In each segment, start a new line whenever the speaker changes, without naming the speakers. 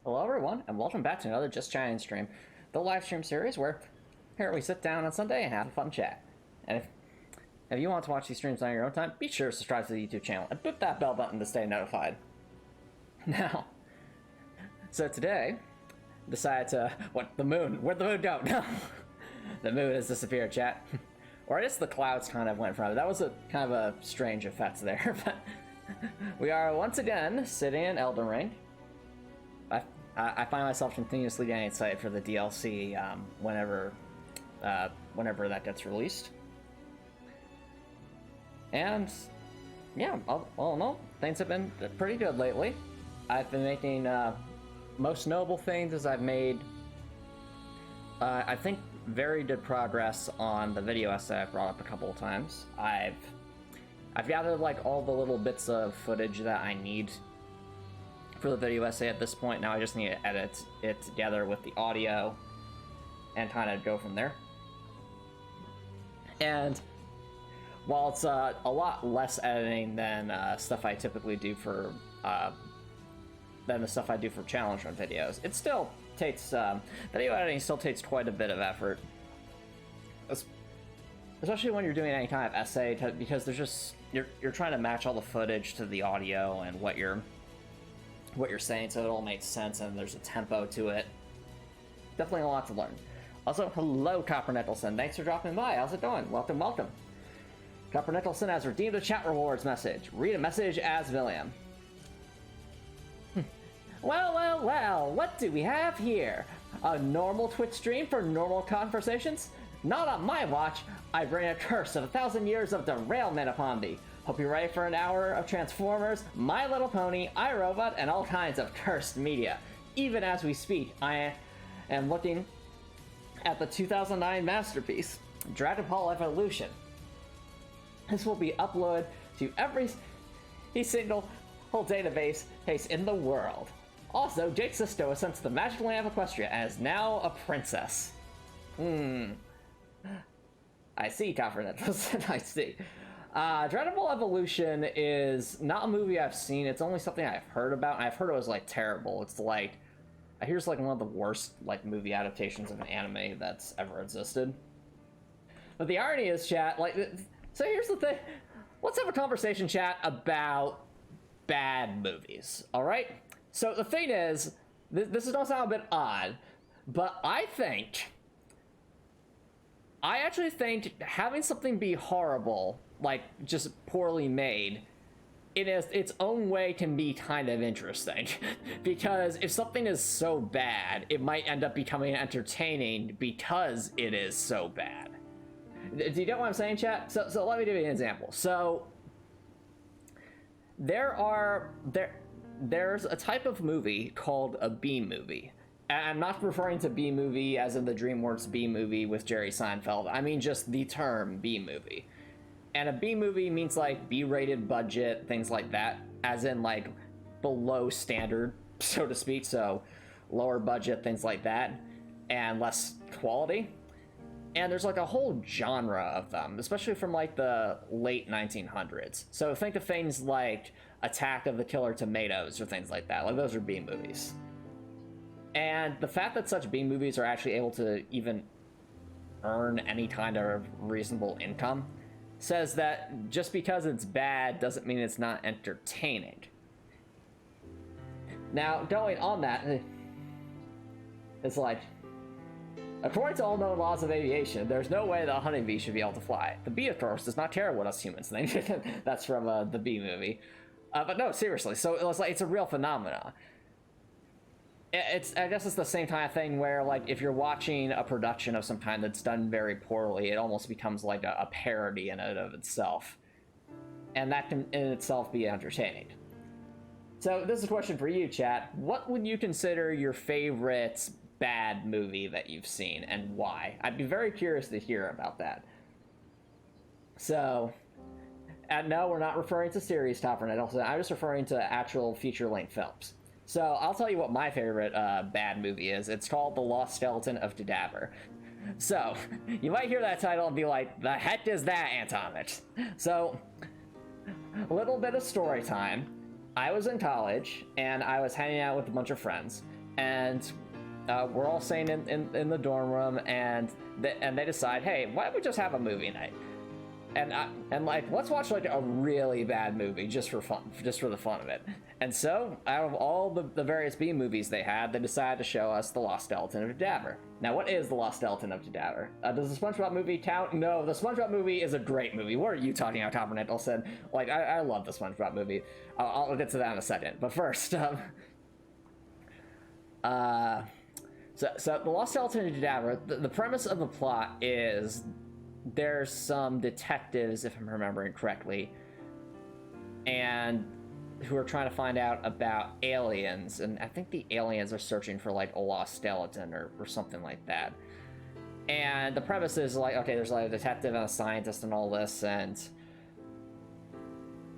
Hello, everyone, and welcome back to another Just Chatting stream, the live stream series where here we sit down on Sunday and have a fun chat. And if you want to watch these streams on your own time, be sure to subscribe to the YouTube channel and click that bell button to stay notified. Now, so today, decided to where'd the moon go? No, the moon has disappeared, chat. Or I guess the clouds kind of went from it. That was a kind of a strange effect there, but we are once again sitting in Elden Ring. I find myself continuously getting excited for the DLC whenever that gets released. And yeah, all in all, things have been pretty good lately. I've been making most notable things is I've made I think very good progress on the video essay I've brought up a couple of times. I've gathered like all the little bits of footage that I need for the video essay at this point. Now I just need to edit it together with the audio and kind of go from there. And while it's a lot less editing than stuff I typically do for than the stuff I do for challenge run videos, it still takes video editing still takes quite a bit of effort, especially when you're doing any kind of essay, because there's just you're trying to match all the footage to the audio and what you're saying, so it all makes sense and there's a tempo to it. Definitely a lot to learn. Also, hello, Copper Nicholson. Thanks for dropping by. How's it going? Welcome, welcome. Copper Nicholson has redeemed a chat rewards message. Read a message as William. Well, what do we have here? A normal Twitch stream for normal conversations? Not on my watch. I bring a curse of 1,000 years of derailment upon thee. Hope you're ready for an hour of Transformers, My Little Pony, iRobot, and all kinds of cursed media. Even as we speak, I am looking at the 2009 masterpiece, Dragon Ball Evolution. This will be uploaded to every single whole database in the world. Also, Jade Sisto was sent to the Magic Land of Equestria and is now a princess. I see, Copper Nicholson. I see. Dragon Ball Evolution is not a movie I've seen. It's only something I've heard about, and I've heard it was like terrible. It's like, I hear it's like one of the worst like movie adaptations of an anime that's ever existed. But the irony is, chat, like, so here's the thing. Let's have a conversation, chat, about bad movies. All right. So the thing is, this is gonna sound a bit odd, but I actually think having something be horrible, like just poorly made, in its own way can be kind of interesting. Because if something is so bad, it might end up becoming entertaining because it is so bad. Do you get what I'm saying, chat? So let me give you an example. So there's a type of movie called a B movie. I'm not referring to B movie as in the DreamWorks B movie with Jerry Seinfeld. I mean just the term B movie. And a B movie means like B-rated budget, things like that, as in like below standard, so to speak, so lower budget, things like that, and less quality. And there's like a whole genre of them, especially from like the late 1900s. So think of things like Attack of the Killer Tomatoes or things like that. Like those are B movies. And the fact that such B movies are actually able to even earn any kind of reasonable income says that just because it's bad doesn't mean it's not entertaining. Now, going on that, it's like, according to all known laws of aviation, there's no way that a honeybee should be able to fly. The bee, of course, does not care what us humans think. That's from the Bee movie. But no, seriously, so it's a real phenomenon. I guess it's the same kind of thing where, like, if you're watching a production of some kind that's done very poorly, it almost becomes like a parody in and of itself. And that can in itself be entertaining. So this is a question for you, chat. What would you consider your favorite bad movie that you've seen, and why? I'd be very curious to hear about that. So, and no, we're not referring to series, Topper Nicholson. I'm just referring to actual feature-length films. So I'll tell you what my favorite bad movie is. It's called The Lost Skeleton of Cadaver. So, you might hear that title and be like, the heck is that, Antonich? So, a little bit of story time. I was in college and I was hanging out with a bunch of friends, and we're all staying in the dorm room, and they decide, hey, why don't we just have a movie night? And like, let's watch like a really bad movie just for fun, just for the fun of it. And so, out of all the various B movies they had, they decided to show us The Lost Skeleton of Cadaver. Now, what is The Lost Skeleton of Cadaver? Does the SpongeBob movie count? No, the SpongeBob movie is a great movie. What are you talking about, Topper Nicholson? Like, I love the SpongeBob movie. I'll get to that in a second. But first, So The Lost Skeleton of Cadaver, the premise of the plot is there's some detectives, if I'm remembering correctly, and who are trying to find out about aliens, and I think the aliens are searching for like a lost skeleton or something like that. And the premise is like, okay, there's like a detective and a scientist and all this, and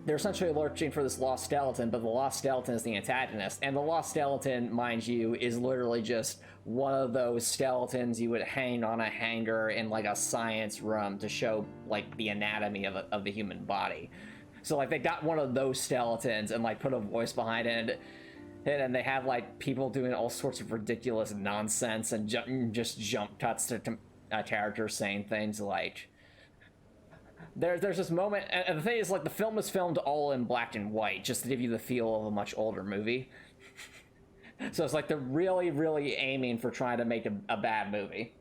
they're essentially searching for this lost skeleton, but the lost skeleton is the antagonist. And the lost skeleton, mind you, is literally just one of those skeletons you would hang on a hanger in like a science room to show like the anatomy of the human body. So like they got one of those skeletons and like put a voice behind it, and they have like people doing all sorts of ridiculous nonsense and just jump cuts to characters saying things like, there's this moment, and the thing is, like, the film is filmed all in black and white just to give you the feel of a much older movie. So it's like they're really, really aiming for trying to make a bad movie.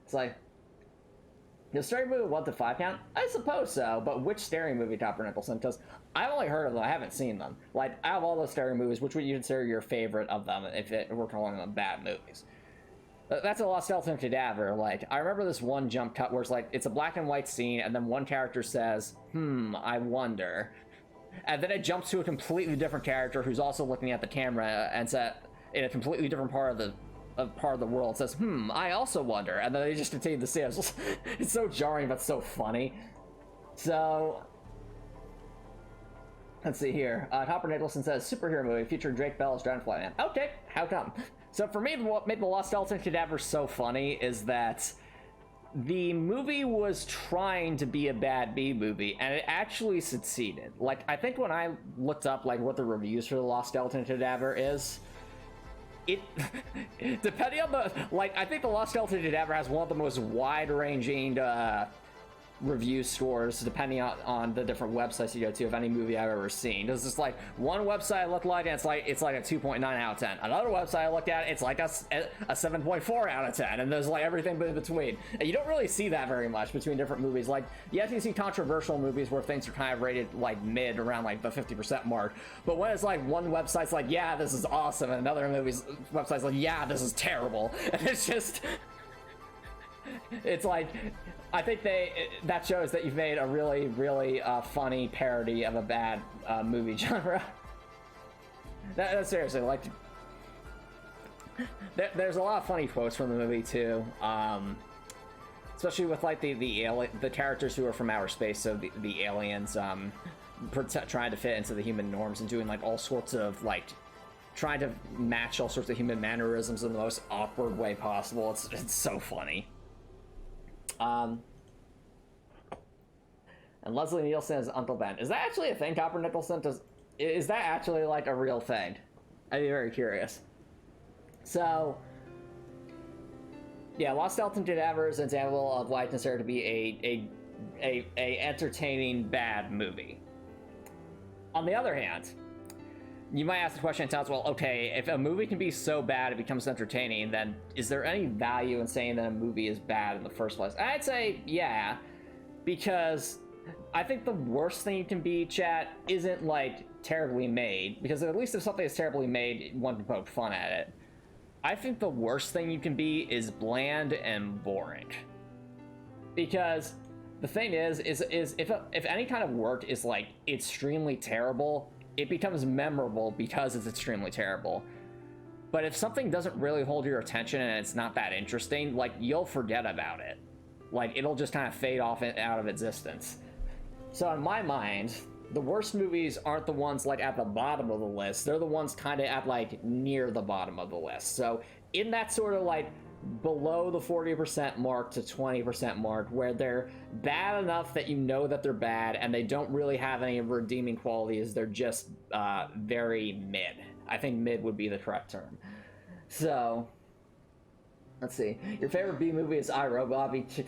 It's like, does Scary Movie 1 to 5 count? I suppose so, but which Scary Movie, Topper Nicholson? Because I've only heard of them, I haven't seen them. Like, out of all those Scary movies, which would you consider your favorite of them if we're calling them bad movies? That's a Lost Skeleton of Cadaver. Like, I remember this one jump cut where it's like, it's a black and white scene, and then one character says, I wonder. And then it jumps to a completely different character who's also looking at the camera and said, in a completely different part of the world, says, I also wonder. And then they just continue to see it. It's so jarring, but so funny. So, let's see here. Topper Nicholson says, superhero movie featuring Drake Bell as Dragonfly Man. Okay, how come? So for me, what made The Lost Skeleton of Cadaver so funny is that the movie was trying to be a bad B movie, and it actually succeeded. Like, I think when I looked up like what the reviews for The Lost Skeleton of Cadaver is, it depending on the, like, I think The Lost Skeleton of Cadaver has one of the most wide-ranging review scores depending on the different websites you go to of any movie I've ever seen. There's just like one website I looked like, and it's like a 2.9 out of 10. Another website I looked at, it's like a 7.4 out of 10, and there's like everything in between. And you don't really see that very much between different movies. Like, you have to see controversial movies where things are kind of rated like mid, around like the 50% mark. But when it's like one website's like, yeah, this is awesome, and another movie's website's like, yeah, this is terrible. And it's just, it's like, I think that shows that you've made a really, really funny parody of a bad movie genre. That's seriously, like, there's a lot of funny quotes from the movie too, especially with like the characters who are from outer space, so the aliens trying to fit into the human norms and doing like all sorts of like trying to match all sorts of human mannerisms in the most awkward way possible. It's so funny. And Leslie Nielsen is Uncle Ben. Is that actually a thing, Topper Nicholson? Is that actually like a real thing? I'd be very curious. So, yeah, Lost Skeleton of Cadaver is an example of why it's considered to be a entertaining bad movie. On the other hand, you might ask the question, it sounds, well, okay, if a movie can be so bad it becomes entertaining, then is there any value in saying that a movie is bad in the first place? I'd say, yeah, because I think the worst thing you can be, chat, isn't, like, terribly made, because at least if something is terribly made, one can poke fun at it. I think the worst thing you can be is bland and boring. Because the thing is if any kind of work is, like, extremely terrible, it becomes memorable because it's extremely terrible. But if something doesn't really hold your attention and it's not that interesting, like, you'll forget about it. Like, it'll just kind of fade off out of existence. So in my mind, the worst movies aren't the ones like at the bottom of the list. They're the ones kind of at like near the bottom of the list. So in that sort of like below the 40% mark to 20% mark, where they're bad enough that you know that they're bad and they don't really have any redeeming qualities. They're just very mid. I think mid would be the correct term. So let's see. Your favorite B movie is iRobot.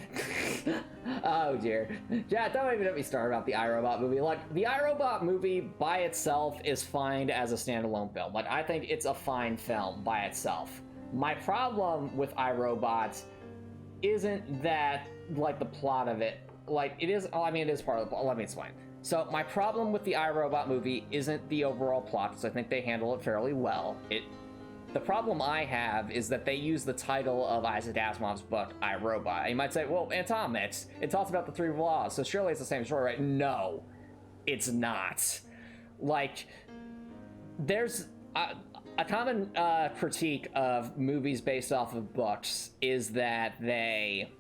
Oh dear. Yeah, don't even get me started about the iRobot movie. Like, the iRobot movie by itself is fine as a standalone film. Like, I think it's a fine film by itself. My problem with iRobot isn't that, like, the plot of it. Like, it is, I mean, it is part of the plot. Let me explain. So, my problem with the iRobot movie isn't the overall plot, because I think they handle it fairly well. The problem I have is that they use the title of Isaac Asimov's book, I, Robot. And you might say, well, Tom, it talks about the three laws, so surely it's the same story, right? No, it's not. Like, there's a common critique of movies based off of books is that they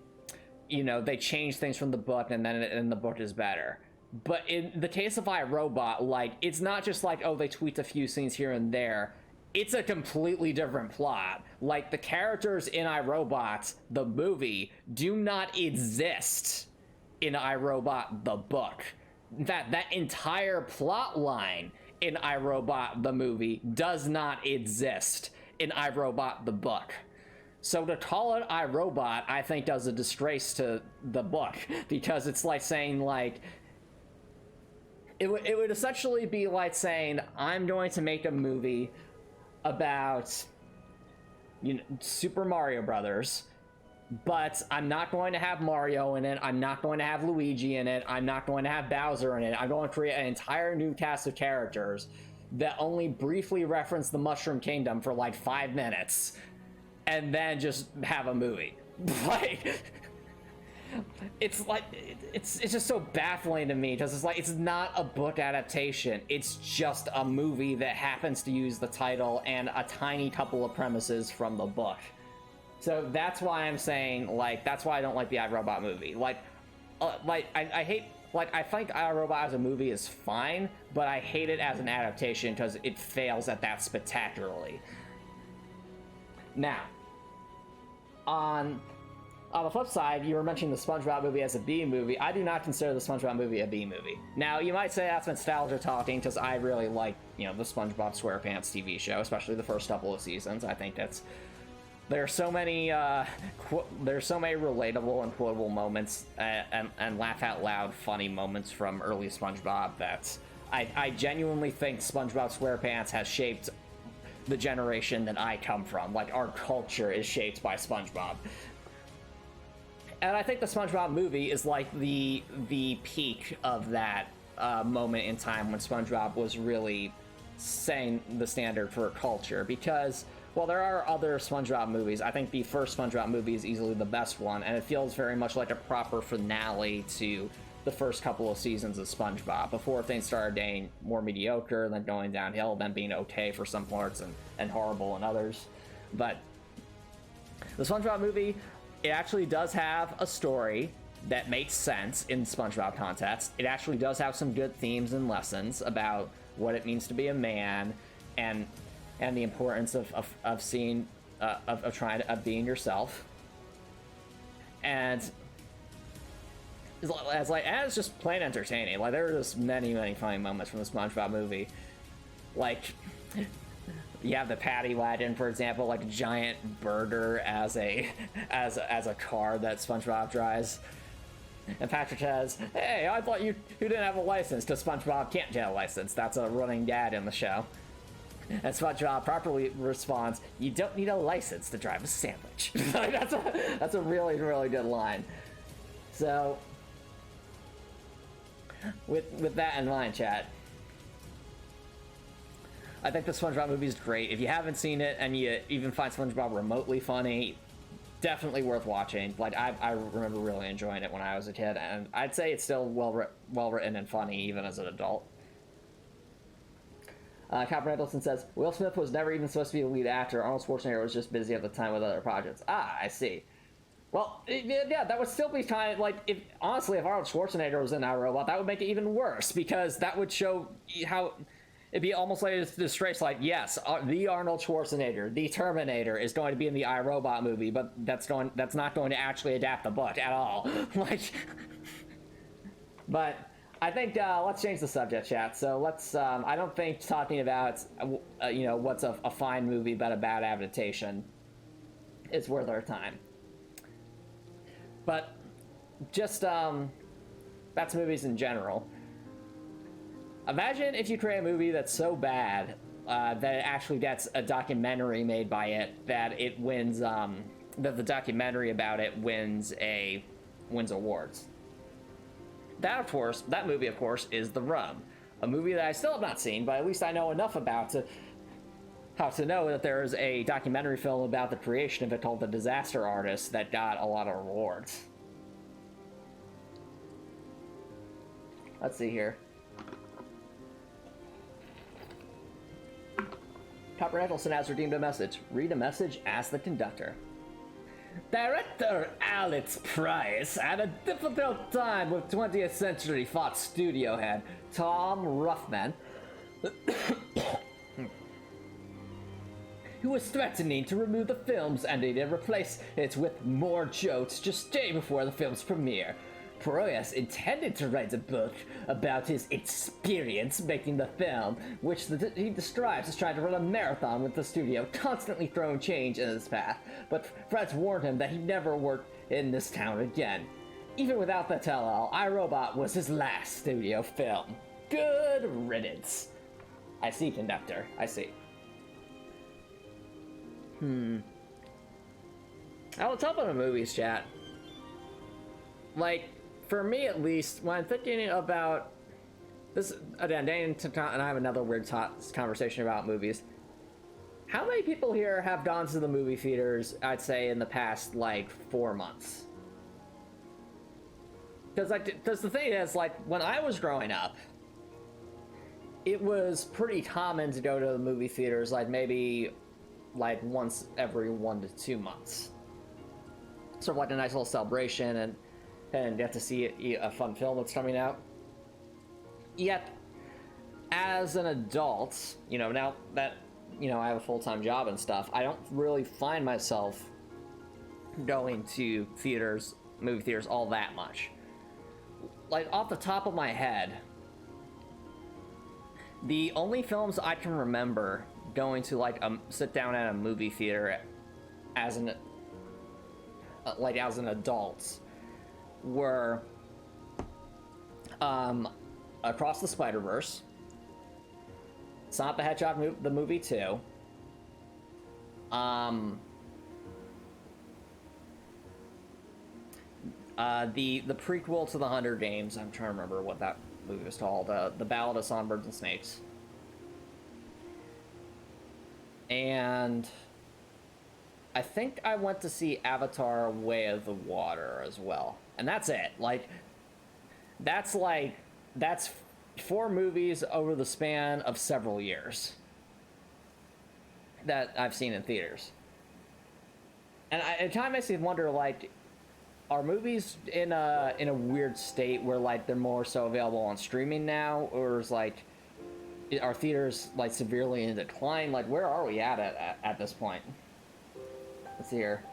change things from the book and the book is better. But in the case of I, Robot, like, it's not just like, oh, they tweaked a few scenes here and there. It's a completely different plot. Like, the characters in iRobot, the movie, do not exist in iRobot, the book. That entire plot line in iRobot, the movie, does not exist in iRobot, the book. So to call it iRobot, I think, does a disgrace to the book, because it's like saying, like, it would essentially be like saying, I'm going to make a movie about, Super Mario Brothers, but I'm not going to have Mario in it, I'm not going to have Luigi in it, I'm not going to have Bowser in it, I'm going to create an entire new cast of characters that only briefly reference the Mushroom Kingdom for like 5 minutes, and then just have a movie. Like, it's like, it's just so baffling to me, because it's like, it's not a book adaptation, it's just a movie that happens to use the title and a tiny couple of premises from the book. So that's why I'm saying, like, that's why I don't like the iRobot movie. I hate, like, I think iRobot as a movie is fine, but I hate it as an adaptation because it fails at that spectacularly. Now, on the flip side, you were mentioning the SpongeBob movie as a B movie. I do not consider the SpongeBob movie a B movie. Now, you might say that's nostalgia talking, because I really like, the SpongeBob SquarePants TV show, especially the first couple of seasons. I think there's so many relatable and quotable moments and laugh out loud funny moments from early SpongeBob that I genuinely think SpongeBob SquarePants has shaped the generation that I come from. Like, our culture is shaped by SpongeBob. And I think the SpongeBob movie is like the peak of that moment in time when SpongeBob was really setting the standard for a culture. Because, well, there are other SpongeBob movies. I think the first SpongeBob movie is easily the best one, and it feels very much like a proper finale to the first couple of seasons of SpongeBob, before things started getting more mediocre, then going downhill, then being okay for some parts and horrible in others. But the SpongeBob movie, it actually does have a story that makes sense in SpongeBob context. It actually does have some good themes and lessons about what it means to be a man, and the importance of seeing of trying to being yourself. And it's just plain entertaining. Like, there are just many funny moments from the SpongeBob movie. Like, you have the paddy wagon, for example, like a giant burger as a car that SpongeBob drives. And Patrick says, "Hey, I thought you didn't have a license," because SpongeBob can't get a license. That's a running gag in the show. And SpongeBob properly responds, "You don't need a license to drive a sandwich." Like, that's a really good line. So, with that in mind, chat, I think the SpongeBob movie is great. If you haven't seen it and you even find SpongeBob remotely funny, definitely worth watching. Like, I remember really enjoying it when I was a kid, and I'd say it's still well written and funny even as an adult. Copper Nicholson says, Will Smith was never even supposed to be the lead actor. Arnold Schwarzenegger was just busy at the time with other projects. Ah, I see. Well, yeah, that would still be kind of like, if Arnold Schwarzenegger was in iRobot, that would make it even worse, because that would show how It'd be almost like it's straight like, yes, the Arnold Schwarzenegger, the Terminator, is going to be in the iRobot movie, but that's not going to actually adapt the book at all. Like, but I think let's change the subject, chat. So let's. I don't think talking about what's a fine movie but a bad adaptation is worth our time. But just that's movies in general. Imagine if you create a movie that's so bad that it actually gets a documentary made by it, that it wins, that the documentary about it wins awards. That movie, of course, is The Room, a movie that I still have not seen, but at least I know enough about to know that there is a documentary film about the creation of it called The Disaster Artist that got a lot of awards. Let's see here. Copper Nicholson has redeemed a message. Read a message, ask the conductor. Director Alex Price had a difficult time with 20th Century Fox studio head Tom Ruffman, who was threatening to remove the film's ending and replace it with more jokes just day before the film's premiere. Proyas intended to write a book about his experience making the film, which he describes as trying to run a marathon with the studio, constantly throwing change in his path, but friends warned him that he'd never work in this town again. Even without the tell-all, iRobot was his last studio film. Good riddance. I see, conductor. I see. Oh, what's up in the movies, chat? Like, for me at least, when I'm thinking about this, again, Dan and I have another weird conversation about movies. How many people here have gone to the movie theaters, I'd say, in the past, like, 4 months? Because the thing is, like, when I was growing up, it was pretty common to go to the movie theaters, like, maybe, like, once every 1 to 2 months. Sort of like a nice little celebration, and get to see a fun film that's coming out. Yet, as an adult, now that, I have a full-time job and stuff, I don't really find myself going to movie theaters all that much. Like, off the top of my head, the only films I can remember going to, like, sit down at a movie theater as an adult were Across the Spider-Verse, Sonic the Hedgehog the movie 2, the prequel to the Hunger Games. I'm trying to remember what that movie was called. The Ballad of Songbirds and Snakes, and I think I went to see Avatar: Way of the Water as well. And that's it. That's 4 movies over the span of several years that I've seen in theaters. And it kind of makes me wonder, like, are movies in a weird state where, like, they're more so available on streaming now, or is, like, are theaters, like, severely in decline? Like, where are we at this point? Let's see here.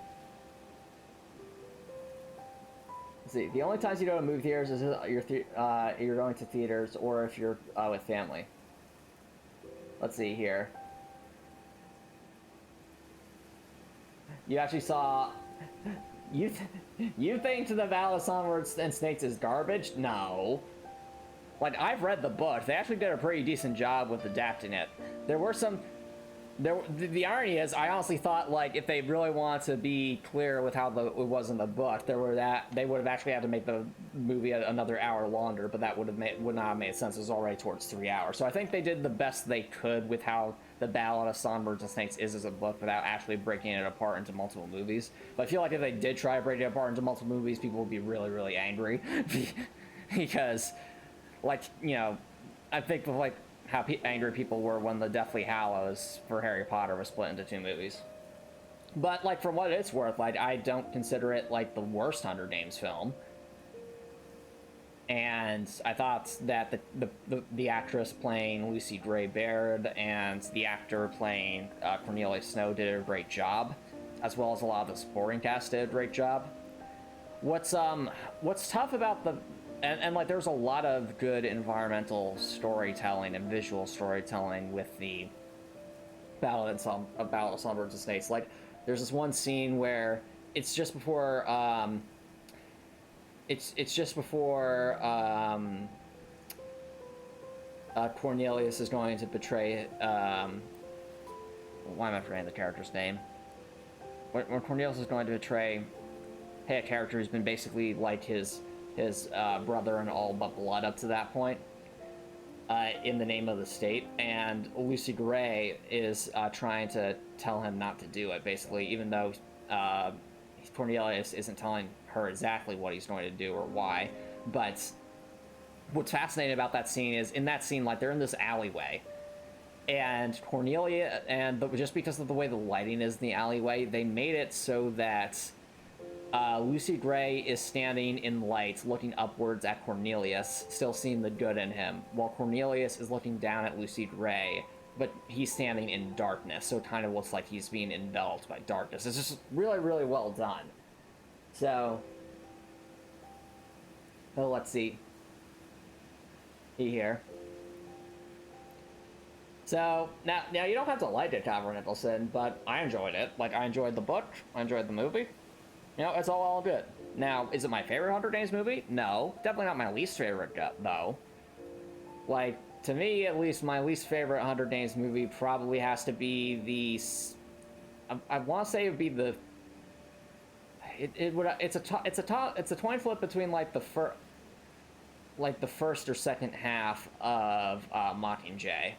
Let's see. The only times you go to movie theaters is you're going to theaters, or if you're with family. Let's see here. You actually saw. You think The Ballad of Songbirds and Snakes is garbage? No. Like, I've read the book. They actually did a pretty decent job with adapting it. There were some. The irony is, I honestly thought, like, if they really wanted to be clear with how it was in the book, they would have actually had to make the movie another hour longer, but that would not have made sense. It was already towards 3 hours. So I think they did the best they could with how The Ballad of Songbirds and Snakes is as a book without actually breaking it apart into multiple movies. But I feel like if they did try to break it apart into multiple movies, people would be really, really angry. Because, like, I think of, like, how angry people were when the Deathly Hallows for Harry Potter was split into 2 movies. But, like, for what it's worth, like, I don't consider it, like, the worst Hunger Games film. And I thought that the actress playing Lucy Gray Baird and the actor playing Cornelia Snow did a great job, as well as a lot of the supporting cast did a great job. What's tough about and like there's a lot of good environmental storytelling and visual storytelling with the Battle of Songbirds and Snakes. Like there's this one scene where it's just before Cornelius is going to betray why am I forgetting the character's name? When Cornelius is going to betray a character who's been basically like his brother in all but blood up to that point, in the name of the state, and Lucy Gray is trying to tell him not to do it, basically, even though Cornelius isn't telling her exactly what he's going to do or why. But what's fascinating about that scene is, in that scene, like, they're in this alleyway, and Cornelia, just because of the way the lighting is in the alleyway, they made it so that Lucy Gray is standing in light, looking upwards at Cornelius, still seeing the good in him, while Cornelius is looking down at Lucy Gray, but he's standing in darkness, so it kind of looks like he's being enveloped by darkness. It's just really, really well done. So, let's see. Here. So, now you don't have to like it, Tavern Nicholson, but I enjoyed it. Like, I enjoyed the book, I enjoyed the movie. You know, it's all good. Now, is it my favorite Hunger Games movie? No. Definitely not my least favorite, though. Like, to me, at least, my least favorite Hunger Games movie probably has to be the... I want to say it would be the... It's a coin flip between, like, the first or second half of Mockingjay.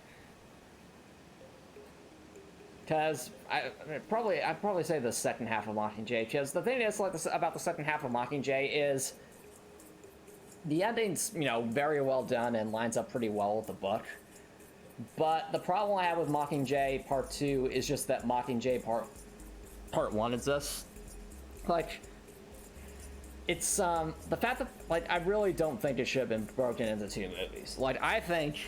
Because I'd probably say the second half of Mockingjay. Because the thing is, like, about the second half of Mockingjay is the ending's, you know, very well done and lines up pretty well with the book. But the problem I have with Mockingjay Part 2 is just that Mockingjay Part 1 is this. Like, it's the fact that, like, I really don't think it should have been broken into two movies. Like, I think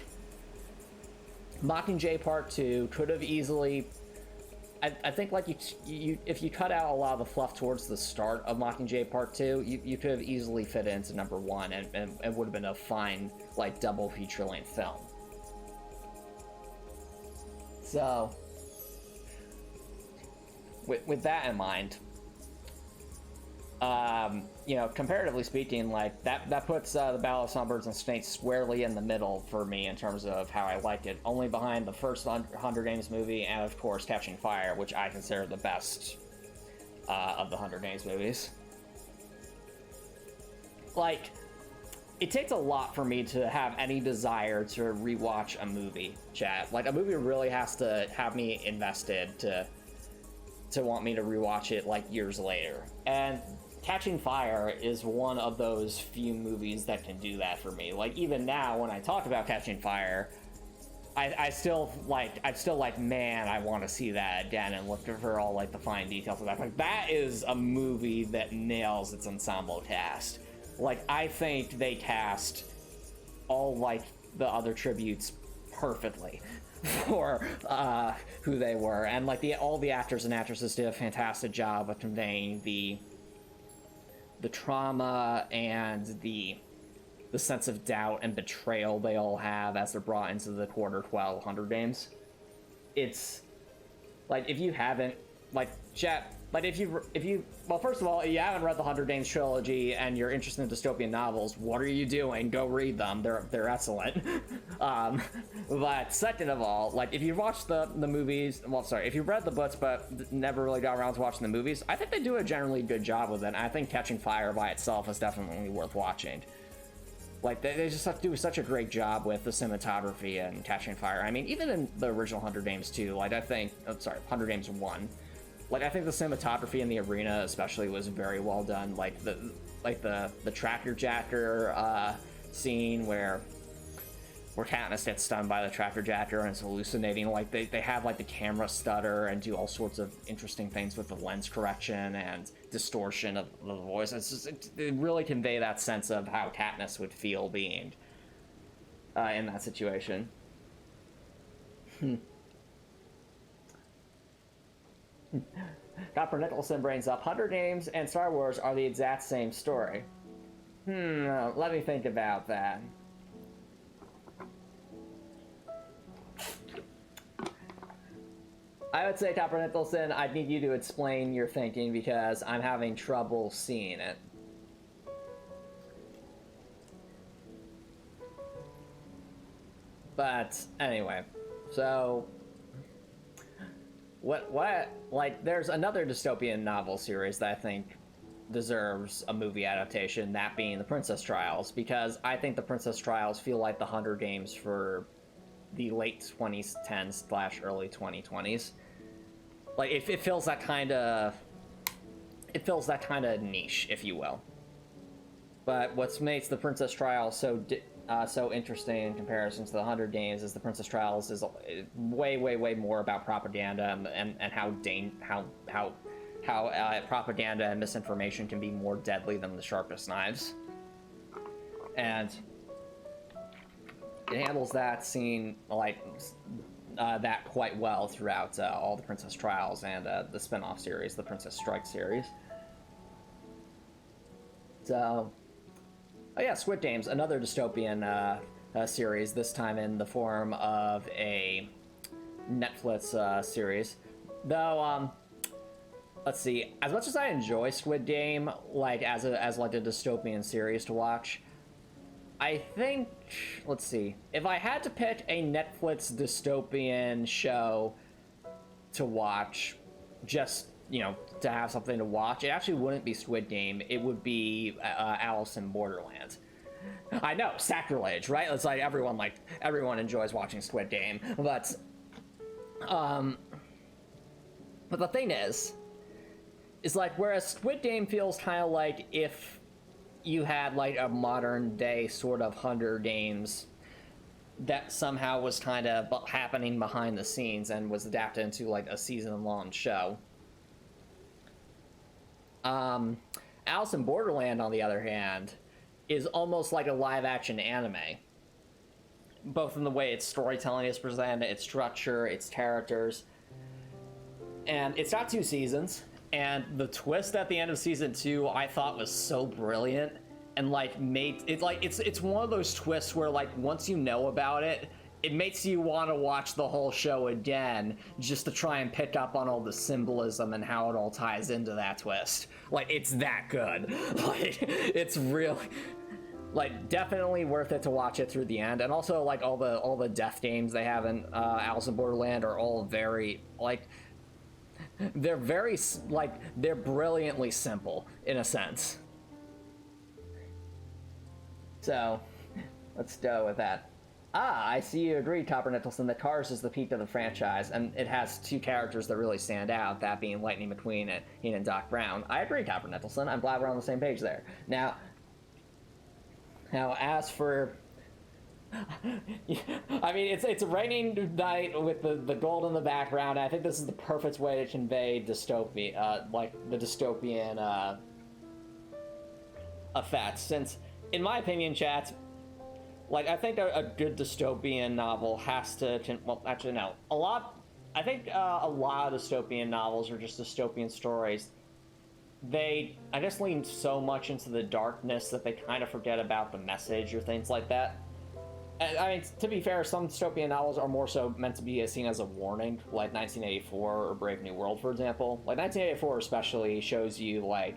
Mockingjay Part 2 could have easily... I think, like, you if you cut out a lot of the fluff towards the start of Mockingjay Part 2, you could have easily fit it into number 1 and it would have been a fine, like, double feature-length film. So, with that in mind, you know, comparatively speaking, like, that puts the Battle of Songbirds and Snakes squarely in the middle for me in terms of how I liked it, only behind the first Hunger Games movie and, of course, Catching Fire, which I consider the best of the Hunger Games movies. Like, it takes a lot for me to have any desire to rewatch a movie, chat. Like, a movie really has to have me invested to want me to rewatch it, like, years later. And Catching Fire is one of those few movies that can do that for me. Like, even now, when I talk about Catching Fire, I'm still like, man, I want to see that again and look for all, like, the fine details of that. Like, that is a movie that nails its ensemble cast. Like, I think they cast all, like, the other tributes perfectly for who they were, and, like, all the actors and actresses did a fantastic job of conveying the trauma and the sense of doubt and betrayal they all have as they're brought into the Quarter 12 Hunger Games. It's like, if you haven't, like, chat, like, if you well, first of all, if you haven't read the Hunger Games trilogy and you're interested in dystopian novels, what are you doing? Go read them. They're excellent. But second of all, like, if you've watched the movies, well, sorry, if you've read the books but never really got around to watching the movies, I think they do a generally good job with it. And I think Catching Fire by itself is definitely worth watching. Like, they just do such a great job with the cinematography and Catching Fire. I mean, even in the original Hunger Games 2, like, I think, Hunger Games 1, like, I think the cinematography in the arena especially was very well done. Like, the Tracker Jacker scene where where Katniss gets stunned by the Tractor Jacker and is hallucinating. Like they have like the camera stutter and do all sorts of interesting things with the lens correction and distortion of the voice. It's just, it really convey that sense of how Katniss would feel being in that situation. Dr. Nicholson brings up Hunger Games and Star Wars are the exact same story. Let me think about that. I would say, Dr. Nicholson, I'd need you to explain your thinking because I'm having trouble seeing it. But anyway, so what like there's another dystopian novel series that I think deserves a movie adaptation, that being The Princess Trials, because I think The Princess Trials feel like the Hunger Games for the late 2010s / early 2020s. Like it feels that kind of niche, if you will. But what makes The Princess Trials so interesting in comparison to the Hunger Games is The Princess Trials is way more about propaganda and how propaganda and misinformation can be more deadly than the sharpest knives. And it handles that scene like that quite well throughout all the Princess Trials and the spin-off series, the Princess Strike series. So, oh yeah, Squid Games, another dystopian series, this time in the form of a Netflix series. Though, let's see, as much as I enjoy Squid Game, like as like a dystopian series to watch, I think, let's see, if I had to pick a Netflix dystopian show to watch, just, you know, to have something to watch, it actually wouldn't be Squid Game, it would be Alice in Borderland. I know, sacrilege, right? It's like everyone enjoys watching Squid Game, but the thing is like, whereas Squid Game feels kind of like if you had like a modern day sort of Hunger Games that somehow was kind of happening behind the scenes and was adapted into like a season-long show. Alice in Borderland, on the other hand, is almost like a live-action anime, both in the way its storytelling is presented, its structure, its characters, and it's got 2 seasons. And the twist at the end of season 2 I thought was so brilliant, and like made it like it's one of those twists where like once you know about it, it makes you want to watch the whole show again just to try and pick up on all the symbolism and how it all ties into that twist. Like, it's that good. Like, it's really like definitely worth it to watch it through the end. And also like all the death games they have in Alice in Borderland are all very like they're very like they're brilliantly simple in a sense. So let's go with that. I see you agree, Copper Nicholson, that Cars is the peak of the franchise, and it has 2 characters that really stand out, that being Lightning McQueen and Doc Brown. I agree, Copper Nicholson. I'm glad we're on the same page there. Now as for I mean, it's a raining night with the gold in the background. I think this is the perfect way to convey dystopia, like the dystopian effect. Since, in my opinion, chat, like I think a good dystopian novel has to. Well, actually, no. I think a lot of dystopian novels are just dystopian stories. They, I guess, lean so much into the darkness that they kind of forget about the message or things like that. I mean, to be fair, some dystopian novels are more so meant to be seen as a warning, like 1984 or Brave New World, for example. Like 1984 especially shows you, like,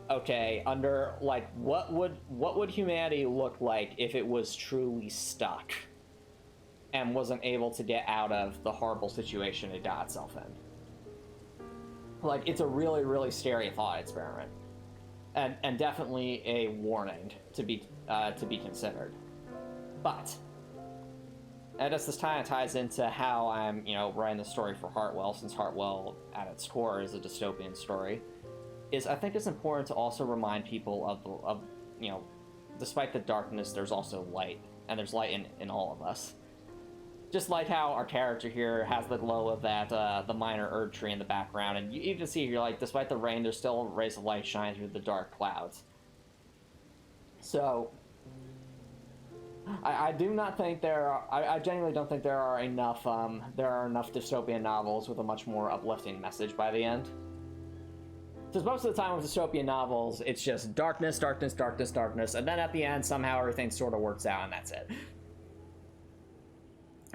okay, under, like, what would humanity look like if it was truly stuck and wasn't able to get out of the horrible situation it got itself in? Like, it's a really, really scary thought experiment, and definitely a warning to be considered. But I guess this kind of ties into how I'm, writing the story for Heartwell, since Heartwell, at its core, is a dystopian story. Is I think it's important to also remind people of despite the darkness, there's also light and there's light in all of us. Just like how our character here has the glow of that, the minor Erd tree in the background, and you even see here, like, despite the rain, there's still rays of light shining through the dark clouds. So, I do not think I genuinely don't think there are enough dystopian novels with a much more uplifting message by the end. Because most of the time with dystopian novels, it's just darkness, darkness, darkness, darkness, and then at the end, somehow everything sort of works out, and that's it.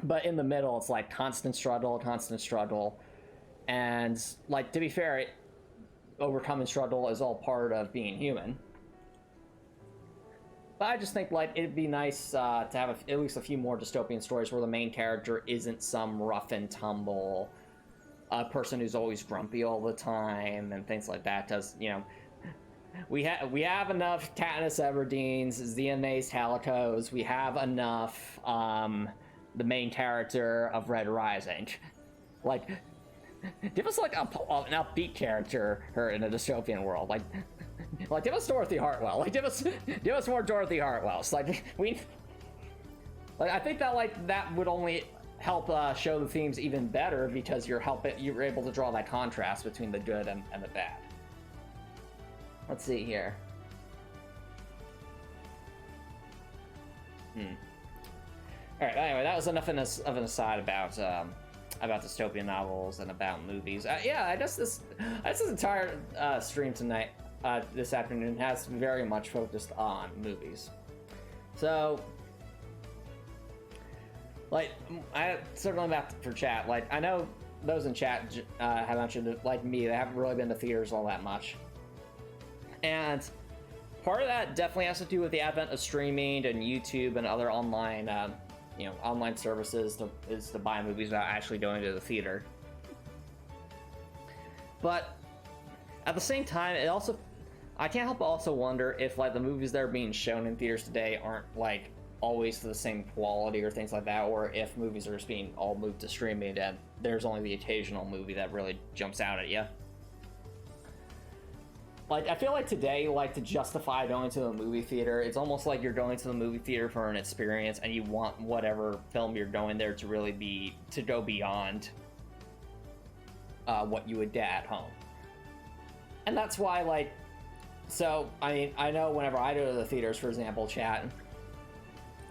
But in the middle, it's like constant struggle, and, like, to be fair, overcoming struggle is all part of being human. But I just think, like, it'd be nice to have at least a few more dystopian stories where the main character isn't some rough and tumble person who's always grumpy all the time and things like that. Because, you know, we have enough Katniss Everdeen's, Xione's Talicos. We have enough the main character of Red Rising. Like, give us like an upbeat character in a dystopian world. Like give us Dorothy Hartwell. Like give us more Dorothy Hartwells. I think that would only help show the themes even better, because you're able to draw that contrast between the good and the bad. Let's see here. Alright, anyway, that was enough of an aside about dystopian novels and about movies. Yeah, I guess this entire stream tonight, this afternoon, has very much focused on movies. So, like, circling back for chat, like, I know those in chat have mentioned, like me, they haven't really been to theaters all that much. And part of that definitely has to do with the advent of streaming and YouTube and other online, online services to buy movies without actually going to the theater. But at the same time, I can't help but also wonder if, like, the movies that are being shown in theaters today aren't, like, always to the same quality or things like that, or if movies are just being all moved to streaming and there's only the occasional movie that really jumps out at you. Like, I feel like today, like, to justify going to a movie theater, it's almost like you're going to the movie theater for an experience and you want whatever film you're going there to really go beyond what you would get at home. And that's why, like, so, I mean, I know whenever I go to the theaters, for example, chat,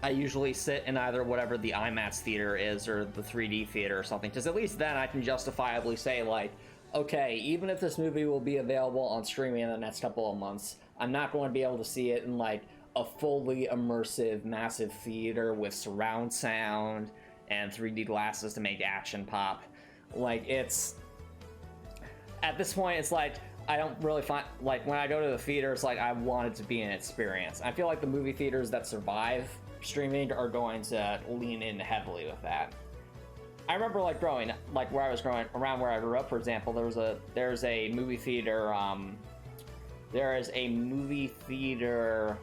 I usually sit in either whatever the IMAX theater is or the 3D theater or something, because at least then I can justifiably say, like, okay, even if this movie will be available on streaming in the next couple of months, I'm not going to be able to see it in, like, a fully immersive, massive theater with surround sound and 3D glasses to make action pop. Like, it's... At this point, it's like, I don't really find... Like, when I go to the theater, it's like, I want it to be an experience. I feel like the movie theaters that survive streaming are going to lean in heavily with that. I remember, like, where I was growing, around where I grew up, for example, there's a movie theater, there is a movie theater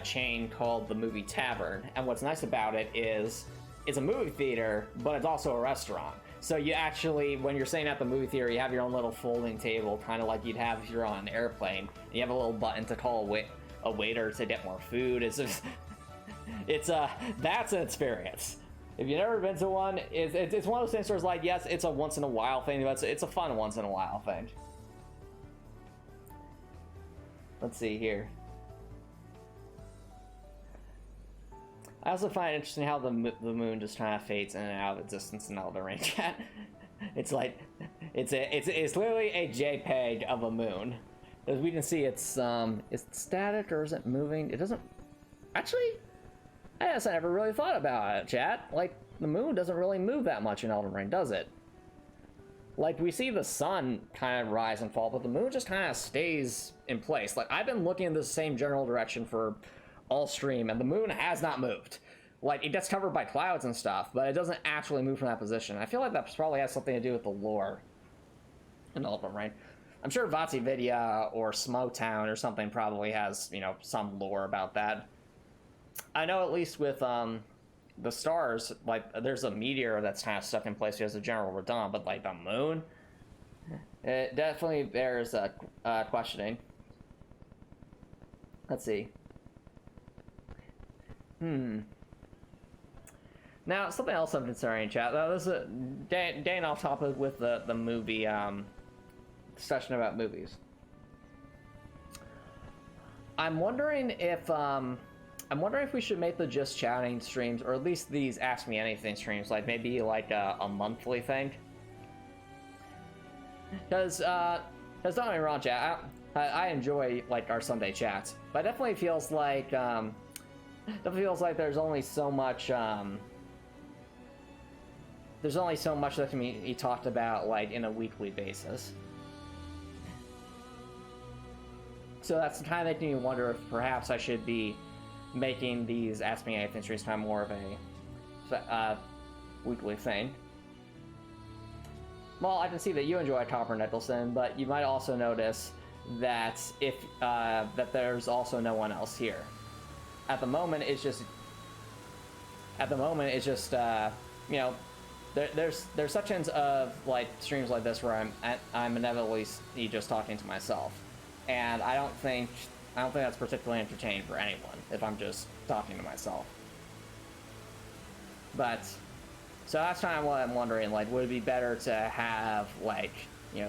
chain called the Movie Tavern, and what's nice about it is it's a movie theater, but it's also a restaurant. So you actually, when you're staying at the movie theater, you have your own little folding table, kind of like you'd have if you're on an airplane, and you have a little button to call a waiter to get more food. It's just, that's an experience. If you've never been to one, it's one of those things where it's like, yes, it's a once in a while thing, but it's a fun once in a while thing. Let's see here. I also find it interesting how the moon just kind of fades in and out of existence in Elden Ring chat. It's like, it's literally a JPEG of a moon. As we can see, it's static, or is it moving? It doesn't, actually, I guess I never really thought about it, chat. Like, the moon doesn't really move that much in Elden Ring, does it? Like, we see the sun kind of rise and fall, but the moon just kind of stays in place. Like, I've been looking in the same general direction for all stream, and the moon has not moved. Like, it gets covered by clouds and stuff, but it doesn't actually move from that position. I feel like that probably has something to do with the lore in Elden Ring. I'm sure VaatiVidya or Smotown or something probably has, some lore about that. I know at least with the stars, like, there's a meteor that's kind of stuck in place as a general redundant, but, like, the moon, it definitely bears questioning. Let's see. Hmm. Now, something else I'm considering, chat. Though this is Dane off topic with the movie discussion about movies. I'm wondering if we should make the just chatting streams, or at least these Ask Me Anything streams, like maybe like a monthly thing. Because don't get me wrong, chat. I enjoy like our Sunday chats, but it definitely feels like there's only so much that can be talked about like in a weekly basis. So that's kind of making me wonder if perhaps I should be making these Ask Me Anything streams kind of more of a weekly thing. Well, I can see that you enjoy Copper Nicholson, but you might also notice that that there's also no one else here. At the moment, it's just you know, there's sections of like streams like this where I'm inevitably just talking to myself, and I don't think that's particularly entertaining for anyone if I'm just talking to myself. But so that's kind of what I'm wondering, like, would it be better to have, like, you know,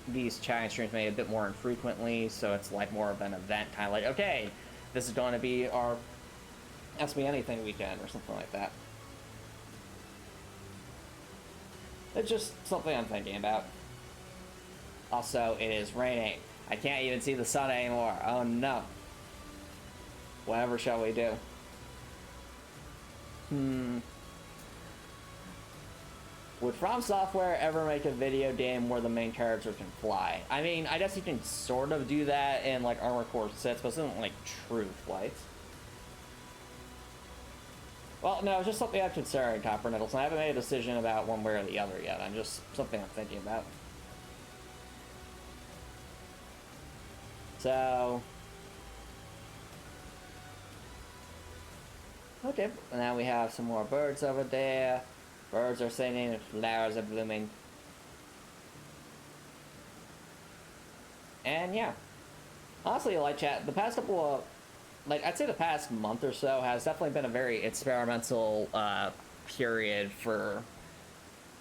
these chatting streams made a bit more infrequently, so it's, like, more of an event, kind of like, okay, this is going to be our Ask Me Anything weekend, or something like that. It's just something I'm thinking about. Also, it is raining. I can't even see the sun anymore. Oh, no. Whatever shall we do? Would From Software ever make a video game where the main character can fly? I mean, I guess you can sort of do that in, like, Armored Core 6, but it isn't, like, true flight. Well, no, it's just something I'm considering, Copper Nicholson. I haven't made a decision about one way or the other yet. I'm just something I'm thinking about. So... okay, now we have some more birds over there. Birds are singing and flowers are blooming. And yeah. Honestly, like, chat, the past couple of... like, I'd say the past month or so has definitely been a very experimental period for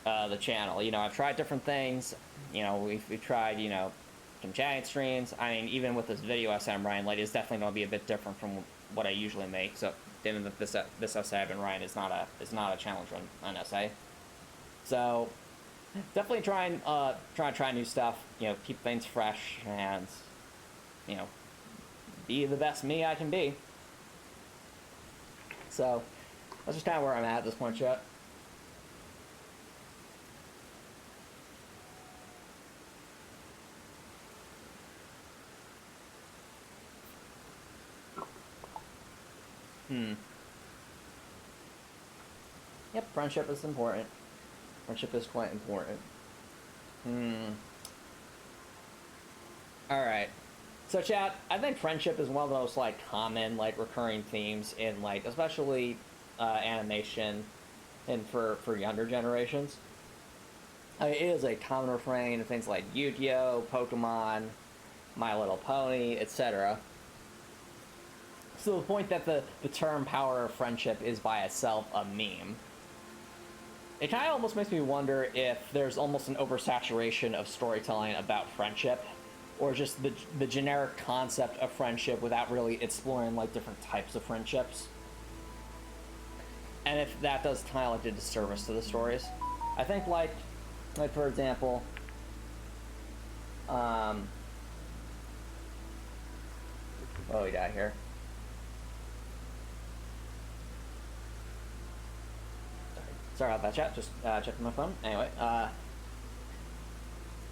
the channel. You know, I've tried different things. You know, we've tried, you know, some chatting streams. I mean, even with this video essay I'm writing, like, it's definitely going to be a bit different from what I usually make. So, given that this essay I've been writing is not a challenge on an essay. So, definitely trying to try new stuff. You know, keep things fresh and, you know, be the best me I can be. So, that's just kind of where I'm at this point, chat. Yep, friendship is important. Friendship is quite important. Alright. So, chat, I think friendship is one of the most, like, common, like, recurring themes in, like, especially animation and for younger generations. I mean, it is a common refrain in things like Yu-Gi-Oh!, Pokemon, My Little Pony, etc. To the point that the term power of friendship is by itself a meme. It kind of almost makes me wonder if there's almost an oversaturation of storytelling about friendship, or just the generic concept of friendship without really exploring, like, different types of friendships. And if that does kind of, like, a disservice to the stories. I think, like for example, what do we got here? Sorry about that, chat. Just checking my phone. Anyway,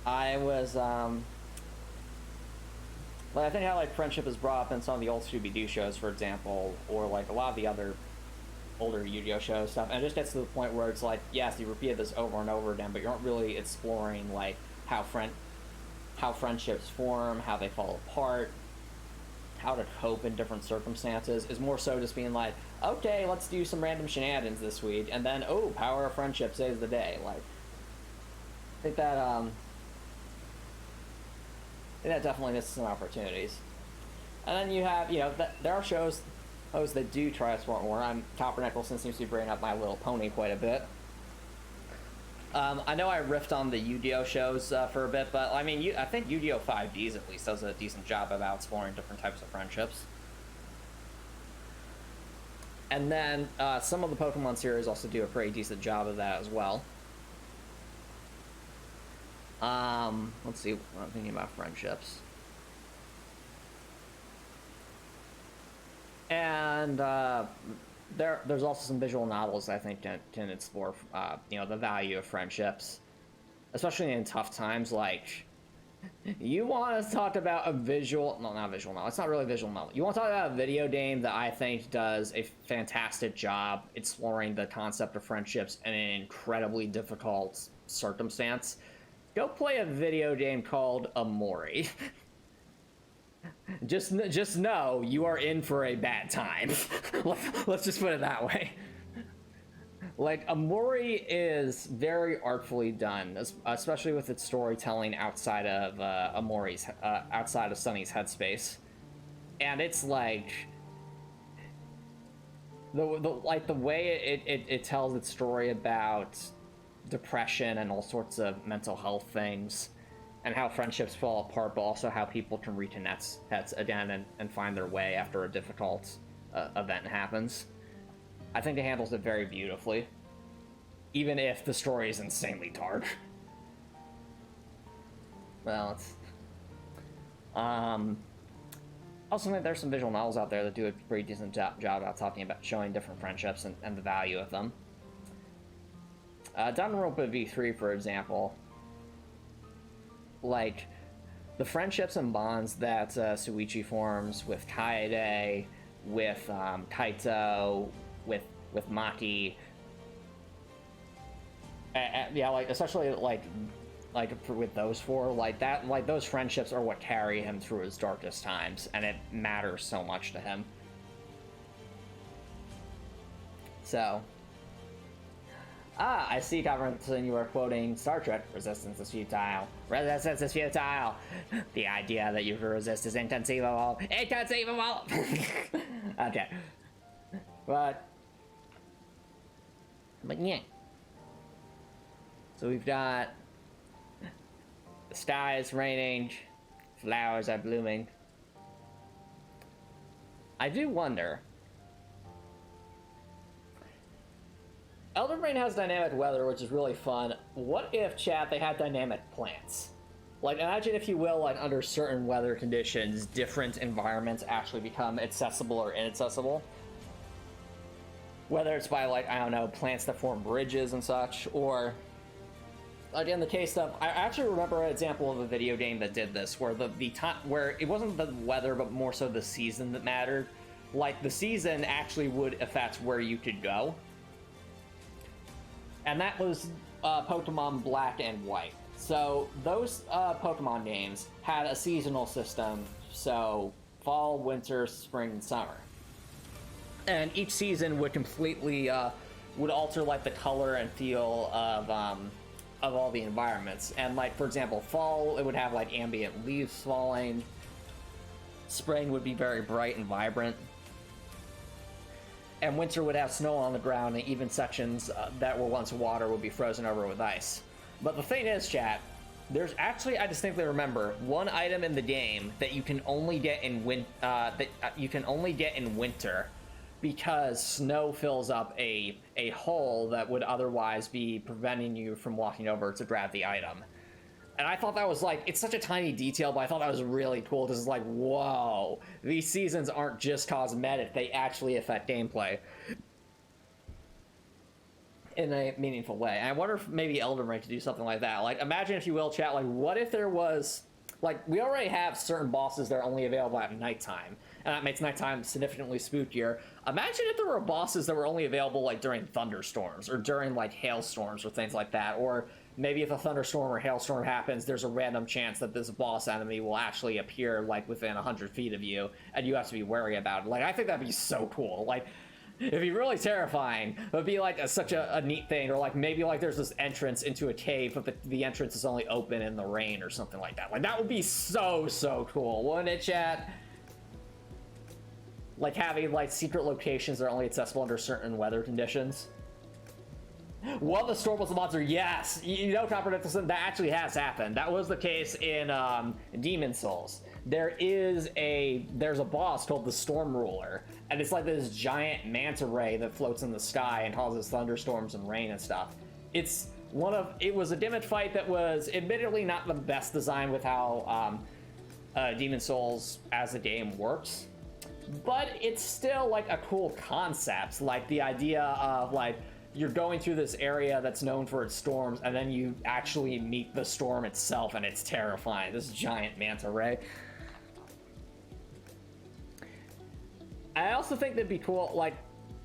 I was, well, I think how, like, friendship is brought up in some of the old Scooby-Doo shows, for example, or, like, a lot of the other older Yu-Gi-Oh! Shows stuff, and it just gets to the point where it's like, yes, you repeated this over and over again, but you aren't really exploring, like, how friendships form, how they fall apart, how to cope in different circumstances. Is more so just being like, okay, let's do some random shenanigans this week, and then, oh, power of friendship saves the day. Like, I think that definitely misses some opportunities. And then you have, you know, there are shows shows that do try to support more. Copper Nicholson seems to be bringing up My Little Pony quite a bit. I know I riffed on the Yu-Gi-Oh shows for a bit, but I mean, I think Yu-Gi-Oh! 5Ds at least does a decent job about exploring different types of friendships. And then some of the Pokemon series also do a pretty decent job of that as well. Let's see what I'm thinking about friendships. And there's also some visual novels I think can explore, the value of friendships, especially in tough times. Like, you want to talk about not visual novel. It's not really a visual novel. You want to talk about a video game that I think does a fantastic job exploring the concept of friendships in an incredibly difficult circumstance. Go play a video game called Omori. Just know you are in for a bad time. Let's just put it that way. Like, Omori is very artfully done, especially with its storytelling outside of outside of Sunny's headspace, and it's like the way it tells its story about depression and all sorts of mental health things, and how friendships fall apart, but also how people can reconnect again and find their way after a difficult event happens. I think it handles it very beautifully, even if the story is insanely dark. Well, it's... also think there's some visual novels out there that do a pretty decent job about talking about showing different friendships and the value of them. Danganronpa V3, for example, like, the friendships and bonds that Shuichi forms with Kaede, with Kaito, with Maki, yeah, like, especially like with those four, like that, like those friendships are what carry him through his darkest times, and it matters so much to him. So, I see, Governson, you are quoting Star Trek, "Resistance is futile. Resistance is futile. The idea that you can resist is inconceivable. Inconceivable!" Okay. But yeah. So we've got the sky is raining, flowers are blooming. I do wonder, Elden Ring has dynamic weather, which is really fun. What if, chat, they had dynamic plants? Like, imagine, if you will, like, under certain weather conditions, different environments actually become accessible or inaccessible. Whether it's by, like, I don't know, plants that form bridges and such, or, like, in the case of, I actually remember an example of a video game that did this, where the time, where it wasn't the weather, but more so the season that mattered. Like, the season actually would affect where you could go. And that was Pokemon Black and White. So those Pokemon games had a seasonal system, so fall, winter, spring, and summer. And each season would completely would alter, like, the color and feel of all the environments. And, like, for example, fall, it would have, like, ambient leaves falling. Spring would be very bright and vibrant. And winter would have snow on the ground, and even sections that were once water would be frozen over with ice. But the thing is, chat, there's actually, I distinctly remember, one item in the game that you can only get in winter, because snow fills up a hole that would otherwise be preventing you from walking over to grab the item. And I thought that was, like, it's such a tiny detail, but I thought that was really cool, because it's like, whoa, these seasons aren't just cosmetic, they actually affect gameplay in a meaningful way. And I wonder if maybe Elden Ring could do something like that. Like, imagine, if you will, chat, like, what if there was, like, we already have certain bosses that are only available at nighttime, and that makes nighttime significantly spookier. Imagine if there were bosses that were only available, like, during thunderstorms, or during, like, hailstorms, or things like that, or maybe if a thunderstorm or hailstorm happens, there's a random chance that this boss enemy will actually appear, like, within 100 feet of you, and you have to be wary about it. Like, I think that'd be so cool. Like, it'd be really terrifying. It would be, like, such a neat thing. Or, like, maybe, like, there's this entrance into a cave, but the entrance is only open in the rain or something like that. Like, that would be so, so cool. Wouldn't it, chat? like having like secret locations that are only accessible under certain weather conditions. Well, the storm was a monster. Yes, you know, Copper Nicholson, that actually has happened. That was the case in Demon Souls. There's a boss called the Storm Ruler, and it's like this giant manta ray that floats in the sky and causes thunderstorms and rain and stuff. It was a Dimit fight that was admittedly not the best design with how Demon Souls as a game works, but it's still like a cool concept. Like the idea of like, you're going through this area that's known for its storms, and then you actually meet the storm itself, and it's terrifying. This giant manta ray. I also think that'd be cool, like,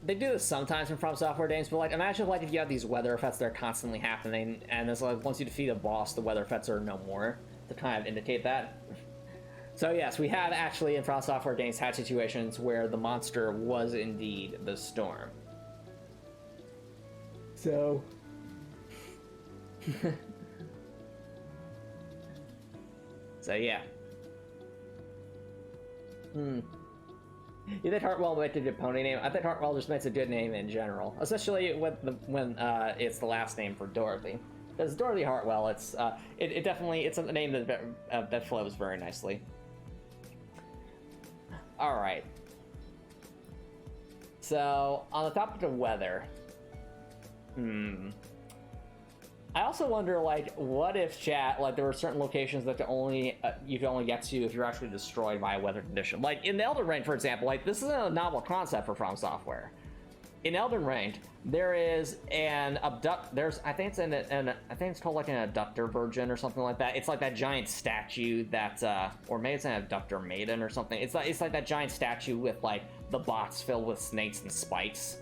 they do this sometimes in From Software games, but like, imagine like if you have these weather effects that are constantly happening, and it's like once you defeat a boss, the weather effects are no more, to kind of indicate that. So yes, we have actually in From Software games had situations where the monster was indeed the storm. So so yeah. You think Hartwell makes a good pony name? I think Hartwell just makes a good name in general, especially when it's the last name for Dorothy. Because Dorothy Hartwell, it's definitely, it's a name that flows very nicely. All right. So on the topic of weather. I also wonder, like, what if chat, like, there were certain locations that you can only get to if you're actually destroyed by a weather condition. Like in Elden Ring, for example, like this is a novel concept for From Software. In Elden Ring, there is an I think it's called like an abductor virgin or something like that. It's like that giant statue that, or maybe it's an abductor maiden or something. It's like that giant statue with like the box filled with snakes and spikes,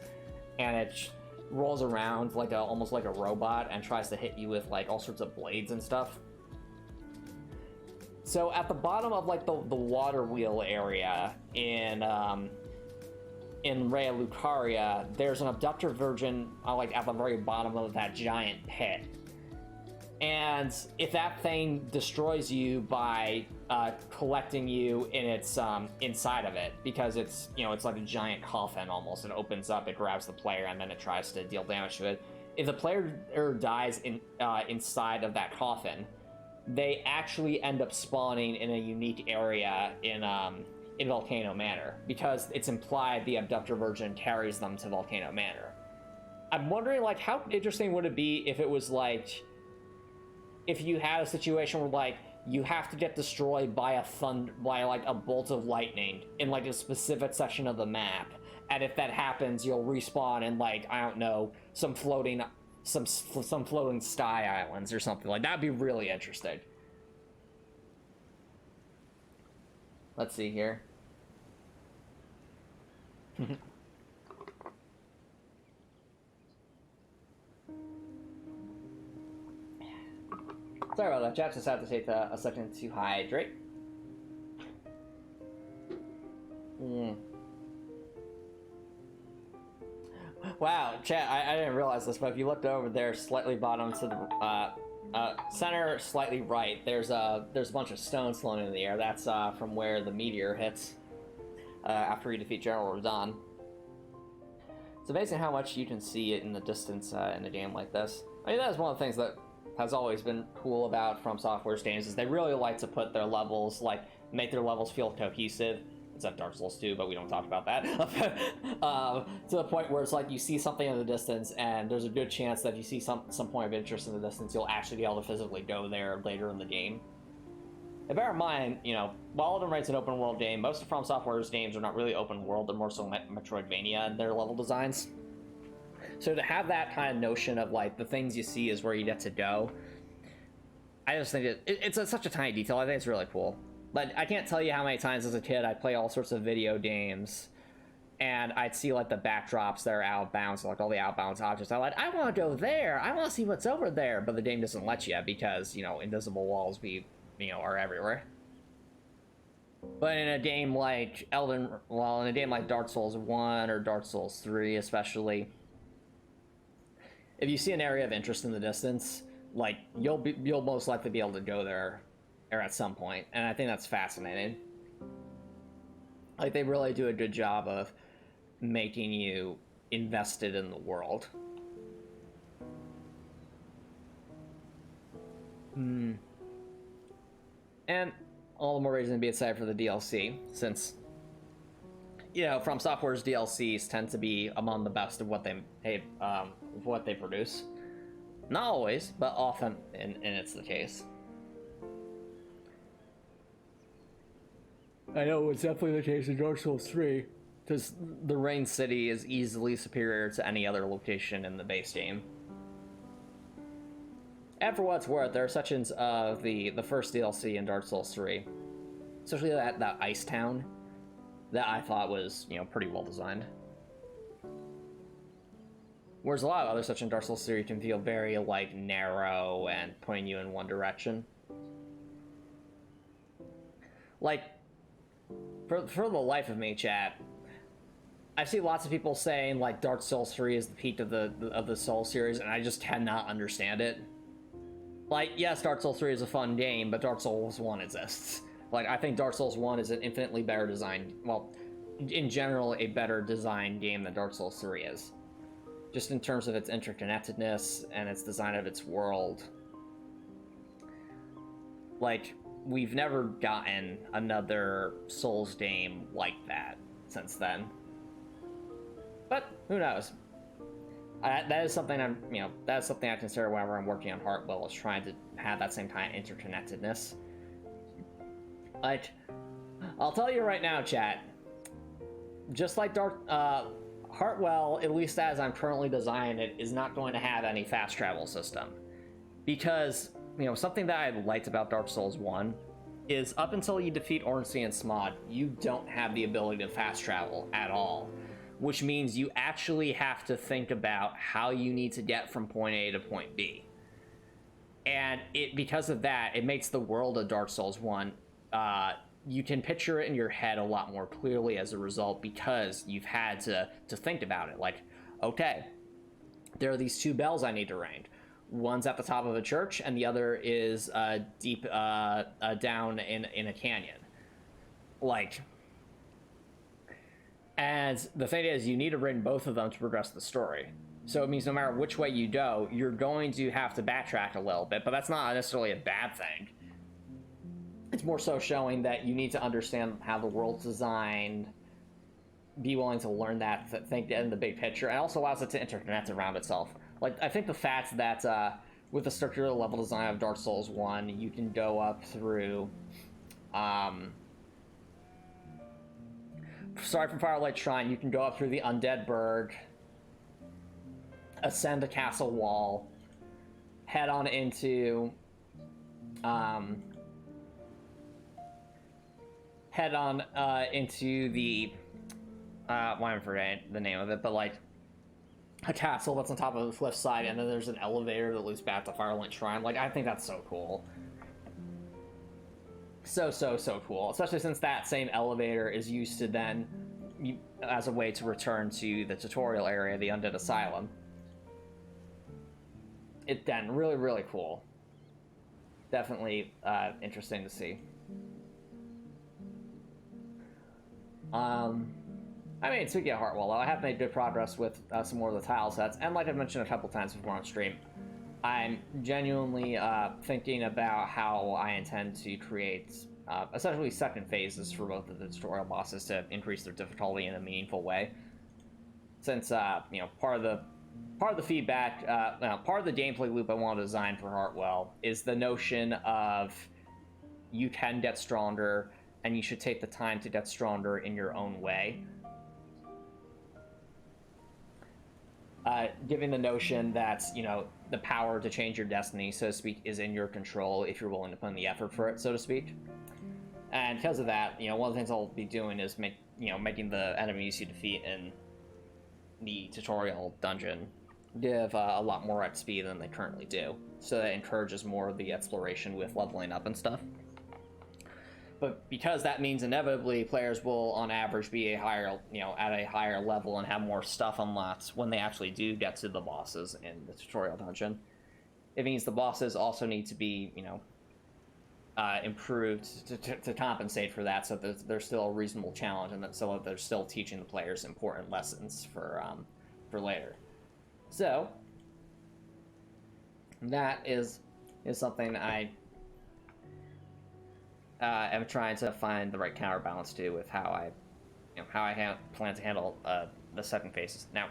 and it rolls around like almost like a robot and tries to hit you with like all sorts of blades and stuff. So at the bottom of like the water wheel area in Raya Lucaria, there's an abductor virgin like at the very bottom of that giant pit. And if that thing destroys you by collecting you in its inside of it, because it's, you know, it's like a giant coffin almost. It opens up, it grabs the player, and then it tries to deal damage to it. If the player dies inside of that coffin, they actually end up spawning in a unique area in Volcano Manor, because it's implied the abductor virgin carries them to Volcano Manor. I'm wondering, like, how interesting would it be if it was like, if you had a situation where like you have to get destroyed by like a bolt of lightning in like a specific section of the map, and if that happens, you'll respawn in like, I don't know, some floating sky islands or something. Like, that'd be really interesting. Let's see here. Sorry about that, chat. Just had to take a second to hydrate. Wow, chat, I didn't realize this, but if you looked over there, slightly bottom to the center, slightly right, there's a bunch of stones floating in the air. That's from where the meteor hits after you defeat General Radahn. It's amazing how much you can see it in the distance in a game like this. I mean, that is one of the things that has always been cool about From Software's games, is they really like to put their levels, like, make their levels feel cohesive. Except Dark Souls 2, but we don't talk about that. To the point where it's like you see something in the distance, and there's a good chance that if you see some point of interest in the distance, you'll actually be able to physically go there later in the game. And bear in mind, you know, while Elden Ring's an open world game, most of From Software's games are not really open world, they're more so Metroidvania in their level designs. So to have that kind of notion of like the things you see is where you get to go, I just think it's such a tiny detail. I think it's really cool. But I can't tell you how many times as a kid I'd play all sorts of video games, and I'd see like the backdrops that are out of bounds, like all the outbound objects. I'm like, I want to go there. I want to see what's over there. But the game doesn't let you, because, you know, invisible walls are everywhere. But in a game like in a game like Dark Souls 1 or Dark Souls 3 especially, if you see an area of interest in the distance, like you'll most likely be able to go there or at some point, and I think that's fascinating. Like, they really do a good job of making you invested in the world. And all the more reason to be excited for the DLC, since, you know, From Software's DLCs tend to be among the best of what they produce. Not always, but often, and it's the case. I know it's definitely the case in Dark Souls 3, because the Rain City is easily superior to any other location in the base game. And for what it's worth, there are sections of the first DLC in Dark Souls 3, especially that ice town, that I thought was, you know, pretty well designed. Whereas a lot of other sections in Dark Souls 3 can feel very, like, narrow and pointing you in one direction. Like, for the life of me, chat, I see lots of people saying, like, Dark Souls 3 is the peak of the Souls series, and I just cannot understand it. Like, yes, Dark Souls 3 is a fun game, but Dark Souls 1 exists. Like, I think Dark Souls 1 is an infinitely better designed, well, in general, a better designed game than Dark Souls 3 is. Just in terms of its interconnectedness and its design of its world. Like, we've never gotten another Souls game like that since then. But, who knows? That is something that's something I consider whenever I'm working on Heartwell, is trying to have that same kind of interconnectedness. Like, I'll tell you right now, chat, just like Heartwell, at least as I'm currently designing it, is not going to have any fast travel system. Because, you know, something that I liked about Dark Souls 1 is up until you defeat Ornstein and Smod, you don't have the ability to fast travel at all. Which means you actually have to think about how you need to get from point A to point B. And because of that, it makes the world of Dark Souls 1, you can picture it in your head a lot more clearly as a result, because you've had to think about it. Like, okay, there are these two bells I need to ring. One's at the top of a church, and the other is deep down in a canyon. Like... And the thing is, you need to ring both of them to progress the story. So it means no matter which way you go, you're going to have to backtrack a little bit, but that's not necessarily a bad thing. It's more so showing that you need to understand how the world's designed, be willing to learn that, think in the big picture, and also allows it to interconnect around itself. Like, I think the fact that with the structural level design of Dark Souls 1, you can go up through... Sorry from Firelight Shrine, you can go up through the Undead Burg, ascend the castle wall, head on into, into the, why am I forgetting the name of it, but like, a castle that's on top of the cliffside, and then there's an elevator that leads back to Firelight Shrine. Like, I think that's so cool. So cool, especially since that same elevator is used to then as a way to return to the tutorial area, the Undead Asylum. It then really cool. Definitely interesting to see. I mean, speaking of Heartwell, I have made good progress with some more of the tile sets, and like I've mentioned a couple times before on stream, I'm genuinely thinking about how I intend to create essentially second phases for both of the tutorial bosses to increase their difficulty in a meaningful way. Since you know, part of the feedback, part of the gameplay loop I want to design for Heartwell is the notion of you can get stronger, and you should take the time to get stronger in your own way. Giving the notion that, you know, the power to change your destiny, so to speak, is in your control if you're willing to put in the effort for it, so to speak. And because of that, you know, one of the things I'll be doing is making the enemies you defeat in the tutorial dungeon give a lot more XP than they currently do. So that encourages more of the exploration with leveling up and stuff. But because that means inevitably players will, on average, be at a higher level and have more stuff unlocked when they actually do get to the bosses in the tutorial dungeon. It means the bosses also need to be, you know, improved to compensate for that, so that there's still a reasonable challenge, and that so that they're still teaching the players important lessons for later. So that is something I am trying to find the right counterbalance to with how I plan to handle the second phases. Now,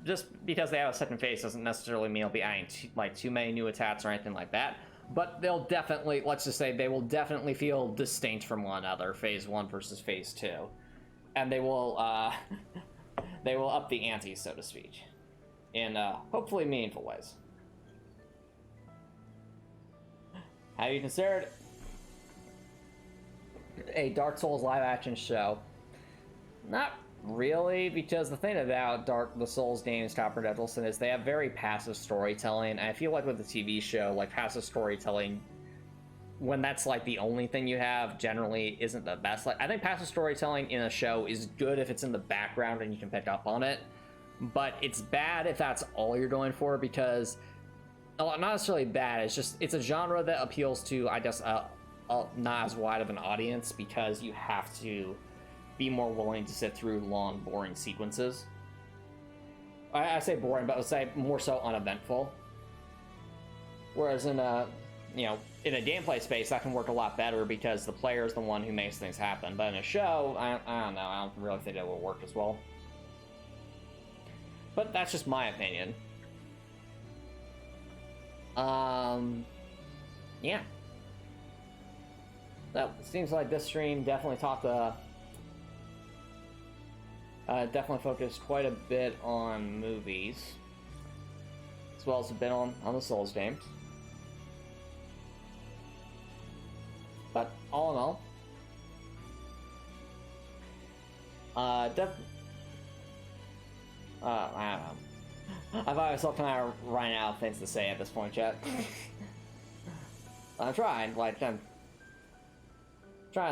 just because they have a second phase doesn't necessarily mean I'll be adding too many new attacks or anything like that. But they'll definitely, let's just say, they will definitely feel distinct from one another, phase 1 versus phase 2, and they will they will up the ante, so to speak, in hopefully meaningful ways. Have you considered a Dark Souls live-action show? Not really, because the thing about the Souls games, Copper Devilson, is they have very passive storytelling, and I feel like with the TV show, like, passive storytelling, when that's like the only thing you have, generally isn't the best. Like, I think passive storytelling in a show is good if it's in the background and you can pick up on it, but it's bad if that's all you're going for, because not necessarily bad, it's a genre that appeals to, I guess, not as wide of an audience, because you have to be more willing to sit through long, boring sequences. I say boring, but I would say more so uneventful. Whereas in a gameplay space, that can work a lot better because the player is the one who makes things happen. But in a show, I don't know, I don't really think it will work as well. But that's just my opinion. Yeah. That seems like this stream definitely definitely focused quite a bit on movies, as well as a bit on the Souls games. But all in all, I don't know. I find myself kind of running out of things to say at this point, chat. I'm trying to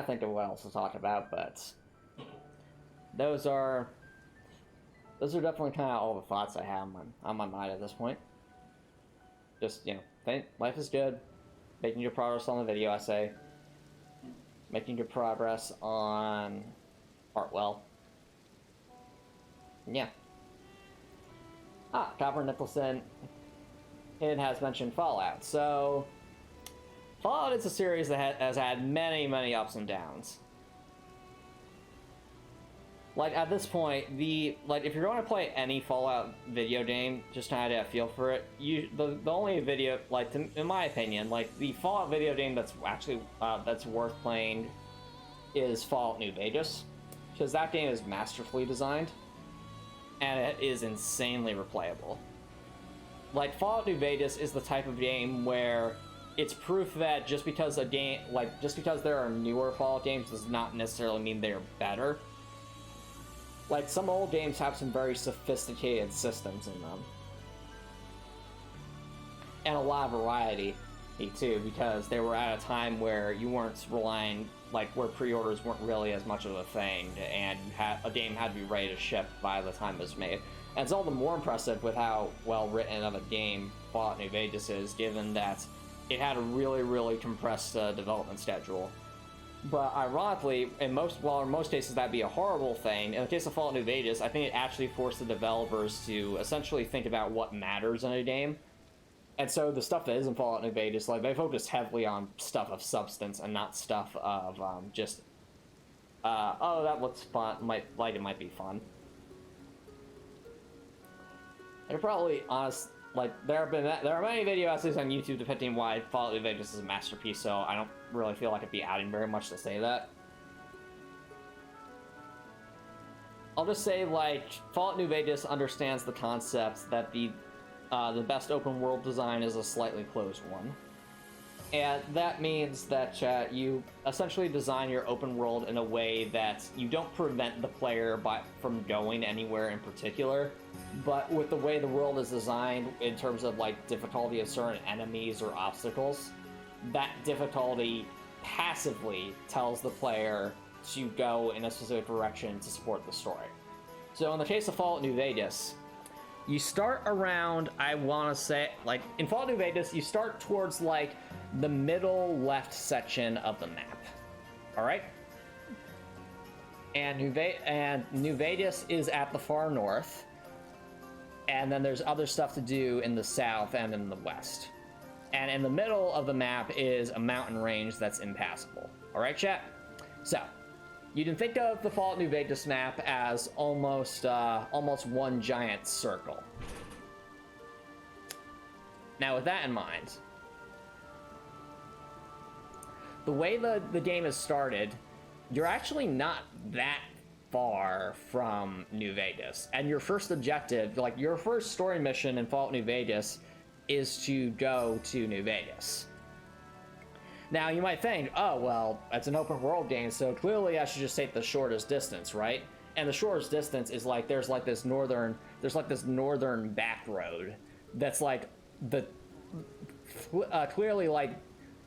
think of what else to talk about, but those are definitely kind of all the thoughts I have on my mind at this point. Just, think life is good, making good progress on the video essay, making good progress on Artwell. Yeah. Copper Nicholson, it has mentioned Fallout. So, Fallout is a series that has had many, many ups and downs. Like, at this point, if you're going to play any Fallout video game, just to have a feel for it, the only video, in my opinion, the Fallout video game that's actually, that's worth playing is Fallout New Vegas, because that game is masterfully designed, and it is insanely replayable. Like, Fallout New Vegas is the type of game where it's proof that just because there are newer Fallout games does not necessarily mean they're better. Like, some old games have some very sophisticated systems in them. And a lot of variety, too, because they were at a time where you weren't relying, where pre-orders weren't really as much of a thing, and a game had to be ready to ship by the time it was made. And it's all the more impressive with how well written of a game Fallout New Vegas is, given that it had a really, really compressed development schedule. But ironically, in most cases that'd be a horrible thing. In the case of Fallout New Vegas, I think it actually forced the developers to essentially think about what matters in a game. And so the stuff that is in Fallout New Vegas, they focus heavily on stuff of substance and not stuff of oh, that looks fun, it might be fun. And probably there are many video essays on YouTube depicting why Fallout New Vegas is a masterpiece, so I don't really feel like I'd be adding very much to say that. I'll just say, Fallout New Vegas understands the concept that the best open world design is a slightly closed one. And that means that you essentially design your open world in a way that you don't prevent the player from going anywhere in particular, but with the way the world is designed in terms of difficulty of certain enemies or obstacles, that difficulty passively tells the player to go in a specific direction to support the story. So in the case of Fallout New Vegas, You start around, I want to say, like, in Fallout New Vegas, you start towards, like, the middle left section of the map. Alright? And New Vegas is at the far north. And then there's other stuff to do in the south and in the west. And in the middle of the map is a mountain range that's impassable. Alright, chat? So, you can think of the Fallout New Vegas map as almost one giant circle. Now, with that in mind, the way the game is started, you're actually not that far from New Vegas. And your first objective, like your first story mission in Fallout New Vegas, is to go to New Vegas. Now, you might think, oh, well, it's an open world game, so clearly I should just take the shortest distance, right? And the shortest distance is like, there's this northern back road that's like clearly like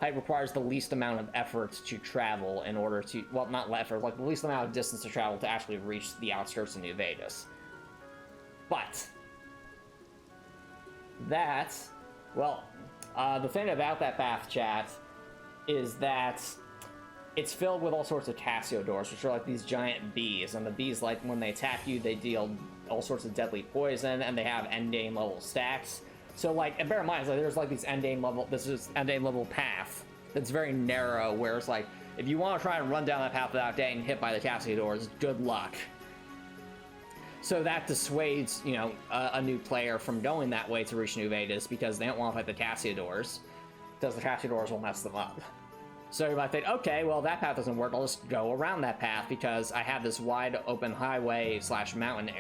it requires the least amount of effort to travel in order to, well, not effort, like the least amount of distance to travel to actually reach the outskirts of New Vegas. But that, well, the thing about that path, chat, is that it's filled with all sorts of Cassiodors, which are like these giant bees, and the bees, like, when they attack you, they deal all sorts of deadly poison, and they have endgame level stacks. So, like, and bear in mind, like, there's like these endgame level path that's very narrow, where it's like, if you want to try and run down that path without getting hit by the Cassiodors, good luck. So that dissuades, you know, a new player from going that way to reach New Vegas, because they don't want to fight the Cassiodors, because the Cassiodors will mess them up. So you might think, okay, well, that path doesn't work, I'll just go around that path, because I have this wide open highway slash mountain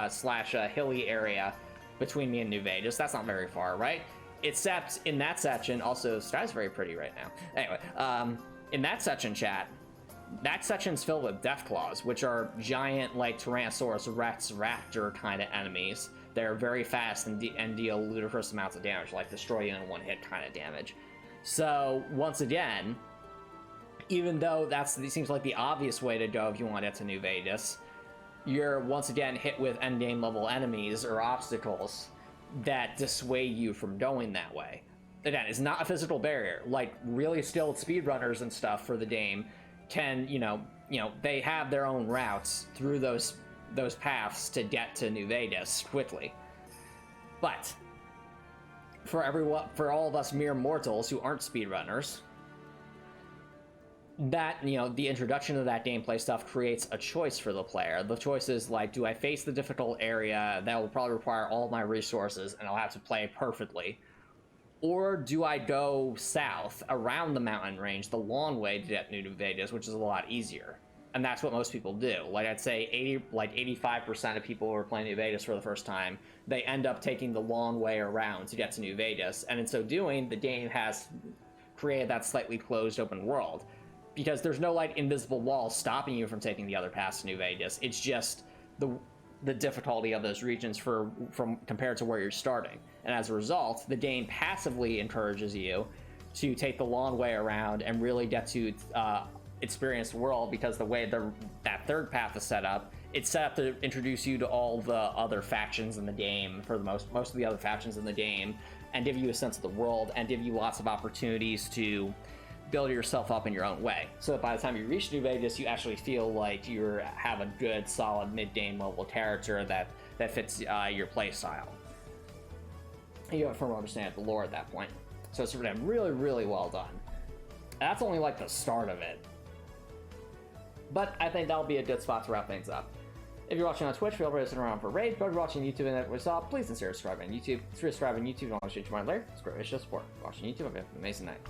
slash hilly area between me and New Vegas. That's not very far, right? Except in that section, also, the sky's very pretty right now. Anyway, in that section, chat, that section's filled with Deathclaws, which are giant, like, Tyrannosaurus Rex raptor kind of enemies. They're very fast and deal ludicrous amounts of damage, like destroy you in one hit kind of damage. So, once again, even though it seems like the obvious way to go if you want to get to New Vegas, you're once again hit with endgame level enemies or obstacles that dissuade you from going that way. Again, it's not a physical barrier. Like, really skilled speedrunners and stuff for the game can, you know, they have their own routes through those paths to get to New Vegas quickly. But for all of us mere mortals who aren't speedrunners, that, you know, the introduction of that gameplay stuff creates a choice for the player. The choice is like, do I face the difficult area that will probably require all my resources and I'll have to play perfectly? Or do I go south around the mountain range, the long way to get New Vegas, which is a lot easier? And that's what most people do. Like, I'd say 85% of people who are playing New Vegas for the first time, they end up taking the long way around to get to New Vegas. And in so doing, the game has created that slightly closed open world, because there's no, like, invisible wall stopping you from taking the other paths to New Vegas. It's just the difficulty of those regions from compared to where you're starting. And as a result, the game passively encourages you to take the long way around and really get to experience the world, because the way that third path is set up, it's set up to introduce you to all the other factions in the game, for the most of the other factions in the game, and give you a sense of the world, and give you lots of opportunities to build yourself up in your own way, so that by the time you reach New Vegas, you actually feel like you have a good, solid mid-game level character that fits your play style. You have a firm understanding of the lore at that point. So it's really, really well done. And that's only like the start of it. But I think that'll be a good spot to wrap things up. If you're watching on Twitch, feel free to sit around for raid. But if you're watching YouTube and that we saw, please consider subscribing on YouTube. If you're subscribing on YouTube and want to change your mind later, it's great way to show support. Watching YouTube, have an amazing night.